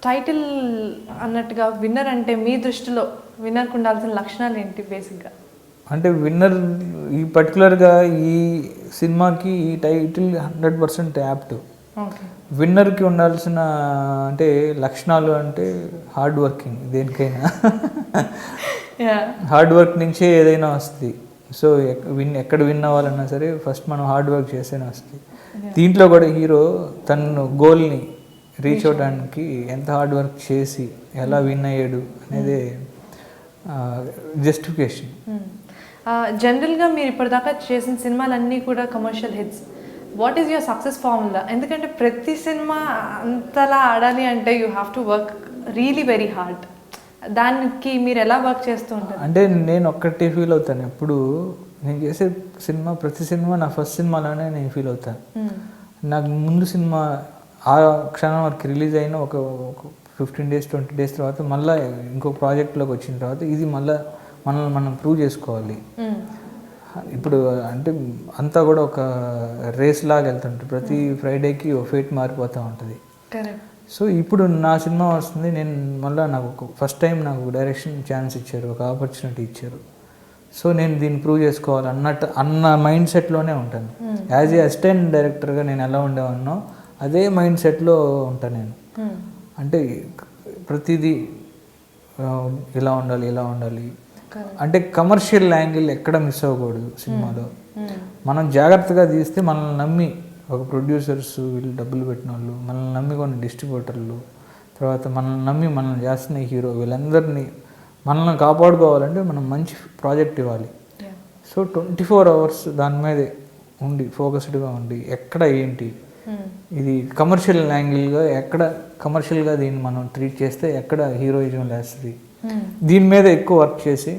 Title అన్నట్టుగా winner అంటే మీ దృష్టిలో విన్నర్కి ఉండాల్సిన లక్షణాలు ఏంటి బేసిక్గా? అంటే విన్నర్ ఈ పర్టికులర్గా ఈ సినిమాకి ఈ టైటిల్ 100% యాప్ట్. ఓకే. విన్నర్కి ఉండాల్సిన అంటే లక్షణాలు అంటే హార్డ్ వర్కింగ్. దేనికైనా హార్డ్ వర్క్ నుంచే ఏదైనా వస్తుంది. సో ఎక్కడ విన్ అవ్వాలన్నా సరే ఫస్ట్ మనం హార్డ్ వర్క్ చేస్తేనే వస్తుంది. దీంట్లో కూడా హీరో తన గోల్ని రీచ్ అవడానికి ఎంత హార్డ్ వర్క్ చేసి ఎలా విన్ అయ్యాడు అనేది జస్టిఫికేషన్. జనరల్గా మీరు ఇప్పటిదాకా చేసిన సినిమాలన్నీ కూడా commercial hits. What is your success formula? ఎందుకంటే ప్రతి సినిమా అంతలా ఆడాలి అంటే you have to work really very hard. దానికి మీరు ఎలా వర్క్ చేస్తూ ఉంటారు? అంటే నేను ఒక్కటే ఫీల్ అవుతాను ఎప్పుడు నేను చేసే సినిమా, ప్రతి సినిమా నా ఫస్ట్ సినిమాలోనే నేను ఫీల్ అవుతాను. నాకు ముందు సినిమా ఆ క్షణం వరకు రిలీజ్ అయిన ఒక 15 days 20 days తర్వాత మళ్ళీ ఇంకో ప్రాజెక్ట్లోకి వచ్చిన తర్వాత ఇది మళ్ళీ మనల్ని మనం ప్రూవ్ చేసుకోవాలి. ఇప్పుడు అంటే అంతా కూడా ఒక రేస్ లాగా వెళ్తుంటుంది. ప్రతి ఫ్రైడేకి ఒక ఫేట్ మారిపోతూ ఉంటుంది. సో ఇప్పుడు నా సినిమా వస్తుంది, నేను మళ్ళీ నాకు ఫస్ట్ టైం నాకు డైరెక్షన్ ఛాన్స్ ఇచ్చారు, ఒక ఆపర్చునిటీ ఇచ్చారు. సో నేను దీన్ని ప్రూవ్ చేసుకోవాలి అన్న మైండ్ సెట్లోనే ఉంటాను. యాజ్ ఏ అసిస్టెంట్ డైరెక్టర్గా నేను ఎలా ఉండేవాడినో అదే మైండ్ సెట్లో ఉంటాను నేను. అంటే ప్రతిదీ ఇలా ఉండాలి ఇలా ఉండాలి అంటే కమర్షియల్ యాంగిల్ ఎక్కడ మిస్ అవ్వకూడదు సినిమాలో. మనం జాగ్రత్తగా తీస్తే మనల్ని నమ్మి ఒక ప్రొడ్యూసర్స్, వీళ్ళు డబ్బులు పెట్టిన వాళ్ళు, మనల్ని నమ్మి కొన్ని డిస్ట్రిబ్యూటర్లు, తర్వాత మనల్ని నమ్మి మనల్ని చేస్తున్న హీరో, వీళ్ళందరినీ మనల్ని కాపాడుకోవాలంటే మనం మంచి ప్రాజెక్ట్ ఇవ్వాలి. సో 24 hours దాని మీదే ఉండి ఫోకస్డ్గా ఉండి ఎక్కడ ఏంటి ఇది కమర్షియల్ యాంగిల్గా ఎక్కడ కమర్షియల్గా దీన్ని మనం ట్రీట్ చేస్తే ఎక్కడ హీరోయిజం లేస్తుంది, దీని మీద ఎక్కువ వర్క్ చేసి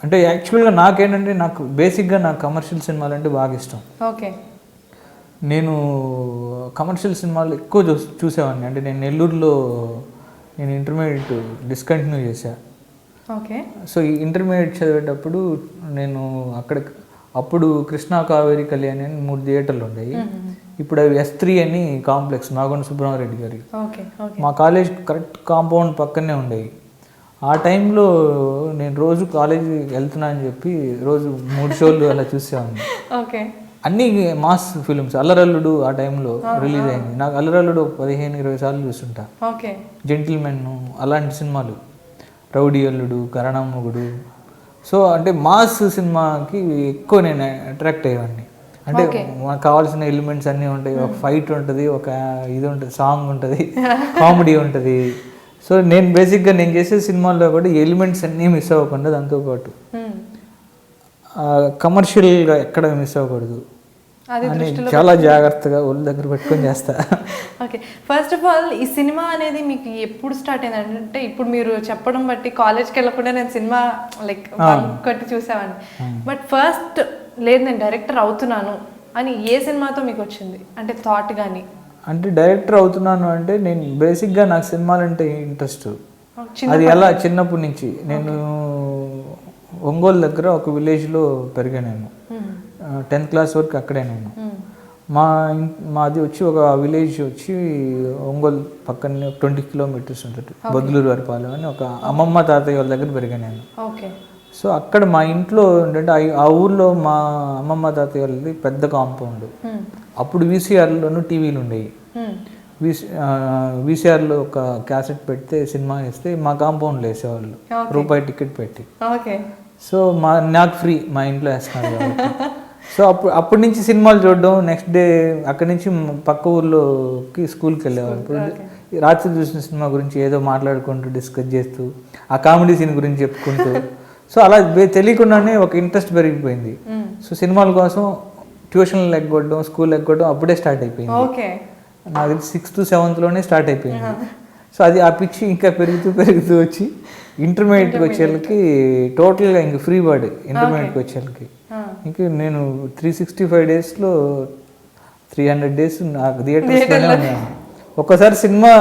అంటే యాక్చువల్గా నాకేంటంటే నాకు బేసిక్గా నాకు కమర్షియల్ సినిమాలు అంటే బాగా ఇష్టం. ఓకే. నేను కమర్షియల్ సినిమాలు ఎక్కువ చూసేవాడిని. అంటే నేను నెల్లూరులో నేను ఇంటర్మీడియట్ డిస్కంటిన్యూ చేశాను. ఓకే. సో ఈ ఇంటర్మీడియట్ చదివేటప్పుడు నేను అప్పుడు కృష్ణా కావేరి కళ్యాణి అని 3 థియేటర్లు ఉండేవి. ఇప్పుడు అవి S3 అని కాంప్లెక్స్ నాగొండ సుబ్రహ్మరెడ్డి గారి మా కాలేజ్ కరెక్ట్ కాంపౌండ్ పక్కనే ఉండేవి. ఆ టైంలో నేను రోజు కాలేజీ వెళ్తున్నా అని చెప్పి రోజు 3 షోలు అలా చూసేవాడిని. ఓకే. అన్ని మాస్ ఫిల్మ్స్. అల్లరల్లుడు ఆ టైంలో రిలీజ్ అయింది. నాకు అల్లరల్లుడు 15-20 సార్లు చూస్తుంటా. ఓకే. జెంటిల్మెన్ అలాంటి సినిమాలు, రౌడీ అల్లుడు, కరణామొగుడు. సో అంటే మాస్ సినిమాకి ఎక్కువ నేను అట్రాక్ట్ అయ్యేవాడిని. అంటే మనకు కావాల్సిన ఎలిమెంట్స్ అన్నీ ఉంటాయి. ఒక ఫైట్ ఉంటుంది, ఒక ఇది ఉంటుంది, సాంగ్ ఉంటుంది, కామెడీ ఉంటుంది. సో నేను బేసిక్గా నేను చేసే సినిమాల్లో కూడా ఎలిమెంట్స్ అన్నీ మిస్ అవ్వకుండా దాంతోపాటు కమర్షియల్గా ఎక్కడ మిస్ అవ్వకూడదు అని చాలా జాగ్రత్తగా ఒళ్ళు దగ్గర పెట్టుకొని చేస్తా. ఓకే. ఫస్ట్ ఆఫ్ ఆల్ ఈ సినిమా అనేది మీకు ఎప్పుడు స్టార్ట్ అయింది? అంటే ఇప్పుడు మీరు చెప్పడం బట్టి కాలేజ్కి వెళ్ళకుండా నేను సినిమా లైక్ కట్టి చూసామని, బట్ ఫస్ట్ లేదు నేను డైరెక్టర్ అవుతున్నాను అని ఏ సినిమాతో మీకు వచ్చింది అంటే థాట్ కానీ? అంటే డైరెక్టర్ అవుతున్నాను అంటే నేను బేసిక్గా నాకు సినిమాలంటే ఇంట్రెస్ట్. అది ఎలా చిన్నప్పటి నుంచి నేను ఒంగోలు దగ్గర ఒక విలేజ్లో పెరిగాను. నేను 10th class వరకు అక్కడే. నేను మాది వచ్చి ఒక విలేజ్ వచ్చి ఒంగోలు పక్కనే 20 kilometers ఉంటుంది, బొద్దులూరు వరపాలెం అని. ఒక అమ్మమ్మ తాతయ్య వాళ్ళ దగ్గర పెరిగాను నేను. సో అక్కడ మా ఇంట్లో ఏంటంటే ఆ ఊర్లో మా అమ్మమ్మ తాతయ్య వాళ్ళది పెద్ద కాంపౌండ్. అప్పుడు VCRలోను టీవీలు ఉండేవి. VCRలో ఒక క్యాసెట్ పెడితే సినిమా వేస్తే మా కాంపౌండ్లో వేసేవాళ్ళు రూపాయి టికెట్ పెట్టి. సో నాకు ఫ్రీ, మా ఇంట్లో వేస్తున్నారు కాబట్టి. సో అప్పటి నుంచి సినిమాలు చూడడం. నెక్స్ట్ డే అక్కడి నుంచి పక్క ఊర్లోకి స్కూల్కి వెళ్ళేవాళ్ళు. ఇప్పుడు రాత్రి చూసిన సినిమా గురించి ఏదో మాట్లాడుకుంటూ డిస్కస్ చేస్తూ ఆ కామెడీ సీన్ గురించి చెప్పుకుంటూ సో అలా తెలియకుండానే ఒక ఇంట్రెస్ట్ పెరిగిపోయింది. సో సినిమాల కోసం ట్యూషన్లు ఎగ్గొట్టడం, స్కూల్ ఎగ్గొట్టడం అప్పుడే స్టార్ట్ అయిపోయింది. నాకు 6th 7thలోనే స్టార్ట్ అయిపోయింది. సో అది ఆ పిచ్చి ఇంకా పెరుగుతూ వచ్చి ఇంటర్మీడియట్కి వచ్చేళ్ళకి టోటల్గా ఇంక ఫ్రీ బర్డ్. ఇంటర్మీడియట్కి వచ్చేళ్ళకి ఇంక నేను 365 daysలో 300 days నాకు థియేటర్స్లోనే ఉన్నాను. ఒక్కసారి సినిమా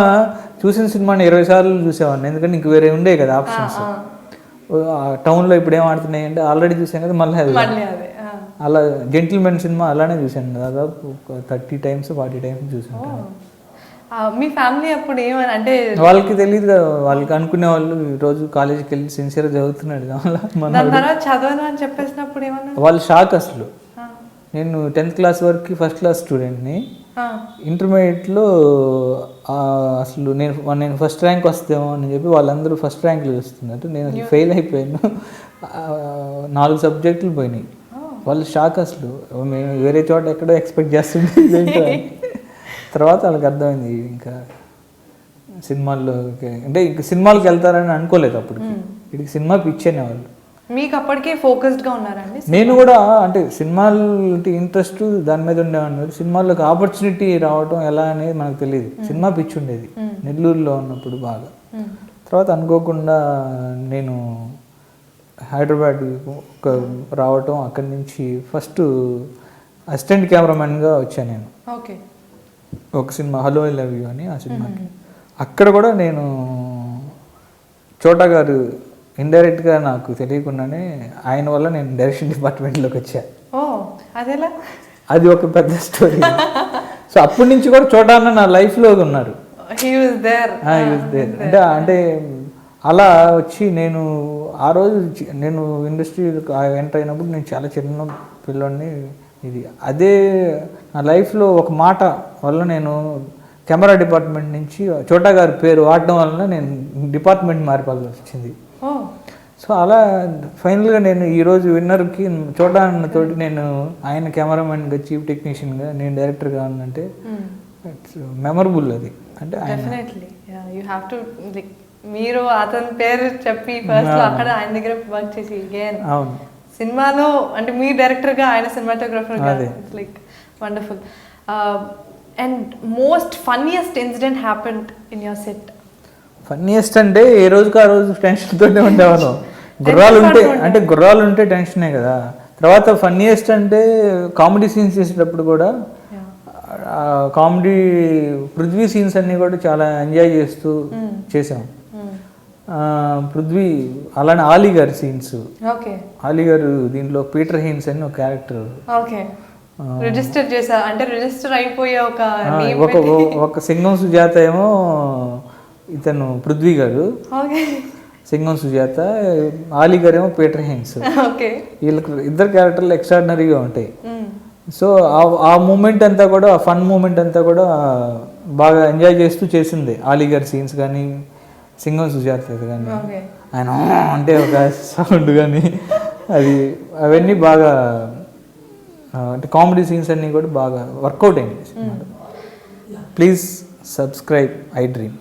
చూసిన సినిమాని 20 సార్లు చూసేవాడిని. ఎందుకంటే ఇంక వేరే ఉండే కదా ఆప్షన్స్. టౌన్లో ఇప్పుడు ఏం ఆడుతున్నాయి అంటే ఆల్రెడీ చూసాను కదా, మళ్ళీ అలా జెంటిల్మెన్ సినిమా అలానే చూశాను. దాదాపు 30 times 40 times చూసాను. మీ ఫ్యామిలీ అప్పుడు ఏమని అంటే వాళ్ళకి తెలియదు కదా, వాళ్ళకి అనుకునే వాళ్ళు ఈరోజు కాలేజీకి వెళ్ళి సిన్సియర్గా చదువుతున్నాడు దాని తర్వాత చదవను అని చెప్పేసినప్పుడు ఏమన్నా వాళ్ళు షాక్ అసలు. నేను 10th క్లాస్ వరకు ఫస్ట్ క్లాస్ స్టూడెంట్ని, ఇంటర్మీడియట్లో అసలు నేను ఫస్ట్ ర్యాంక్ వస్తేమో అని చెప్పి వాళ్ళందరూ ఫస్ట్ ర్యాంకులు వస్తున్నారు, నేను అసలు ఫెయిల్ అయిపోయాను, 4 సబ్జెక్టులు పోయినాయి. వాళ్ళు షాక్ అసలు, మేము వేరే చోట ఎక్కడో ఎక్స్పెక్ట్ చేస్తుంటే తర్వాత వాళ్ళకి అర్థమైంది ఇంకా సినిమాల్లో అంటే ఇంకా సినిమాలకు వెళ్తారని అనుకోలేదు అప్పటికి. ఇక్కడికి సినిమా పిచ్చేనే వాళ్ళు. మీకు అప్పటికే ఫోకస్డ్గా ఉన్నారండి? నేను కూడా అంటే సినిమాలు ఇంట్రెస్ట్ దాని మీద ఉండేవాడిని. సినిమాల్లోకి ఆపర్చునిటీ రావడం ఎలా అనేది మనకు తెలియదు. సినిమా పిచ్చి ఉండేది నెల్లూరులో ఉన్నప్పుడు బాగా. తర్వాత అనుకోకుండా నేను హైదరాబాద్ రావటం, అక్కడి నుంచి ఫస్ట్ అసిస్టెంట్ కెమెరామెన్గా వచ్చాను నేను. ఓకే. ఒక cinema hello I love you అని, ఆ సినిమాకి. అక్కడ కూడా నేను చోటా గారు ఇండైరెక్ట్గా నాకు తెలియకుండానే ఆయన వల్ల నేను డైరెక్షన్ డిపార్ట్మెంట్లోకి వచ్చాను. అదేలా? అది ఒక పెద్ద స్టోరీ. సో అప్పటి నుంచి కూడా చోటా అన్న నా లైఫ్లో ఉన్నారు. అంటే అలా వచ్చి నేను ఆ రోజు నేను ఇండస్ట్రీ ఎంటర్ అయినప్పుడు నేను చాలా చిన్న పిల్లోడిని. ఇది అదే నా లైఫ్లో ఒక మాట వల్ల నేను కెమెరా డిపార్ట్మెంట్ నుంచి చోటా గారి పేరు వాడడం వలన నేను డిపార్ట్మెంట్ మారిపోవాల్సి వచ్చింది. సో అలా ఫైనల్గా నేను ఈరోజు విన్నర్కి చోటా అన్నతోటి నేను ఆయన కెమెరామెన్గా, చీఫ్ టెక్నీషియన్గా, నేను డైరెక్టర్గా ఉన్నంటే ఇట్స్ మెమరబుల్. అది అంటే definitely you have to like మీరు అతని పేరు చెప్పి ఫస్ట్ అక్కడ ఆయన దగ్గర వర్క్ చేసి అవును సినిమాలో అంటే మీ డైరెక్టర్గా ఆయన సినిమాటోగ్రఫర్గా it's like wonderful. And most funniest incident happened in your set? Funniest అంటే ఏ రోజుకి ఆ రోజు టెన్షన్తోనే ఉండేవాను. గుర్రాలు ఉంటే టెన్షనే కదా. తర్వాత ఫన్నీయెస్ట్ అంటే కామెడీ సీన్స్ చేసేటప్పుడు కూడా కామెడీ పృథ్వీ సీన్స్ అన్నీ కూడా చాలా ఎంజాయ్ చేస్తూ చేసాం. పృథ్వీ అలానే ఆలీ గారి సీన్స్. ఆలీ గారు దీంట్లో పీటర్ హీన్స్ అని ఒక క్యారెక్టర్ రిజిస్టర్ చేశారు, అంటే రిజిస్టర్ అయిపోయే ఒక సింగం సుజాత ఏమో ఇతను పృథ్వీ గారు, సింగం సుజాత, ఆలీ గారు ఏమో పీటర్ హీన్స్. వీళ్ళకి ఇద్దరు క్యారెక్టర్లు ఎక్స్ట్రాడినరీగా ఉంటాయి. సో ఆ మూమెంట్ అంతా కూడా, ఆ ఫన్ మూమెంట్ అంతా కూడా బాగా ఎంజాయ్ చేస్తూ చేసింది. ఆలీ గారి సీన్స్ కానీ, సింగం సుజాత కానీ, ఆయన అంటే ఒక సౌండ్ కానీ, అవన్నీ బాగా అంటే కామెడీ సీన్స్ అన్నీ కూడా బాగా వర్కౌట్ అయింది. Please subscribe I dream.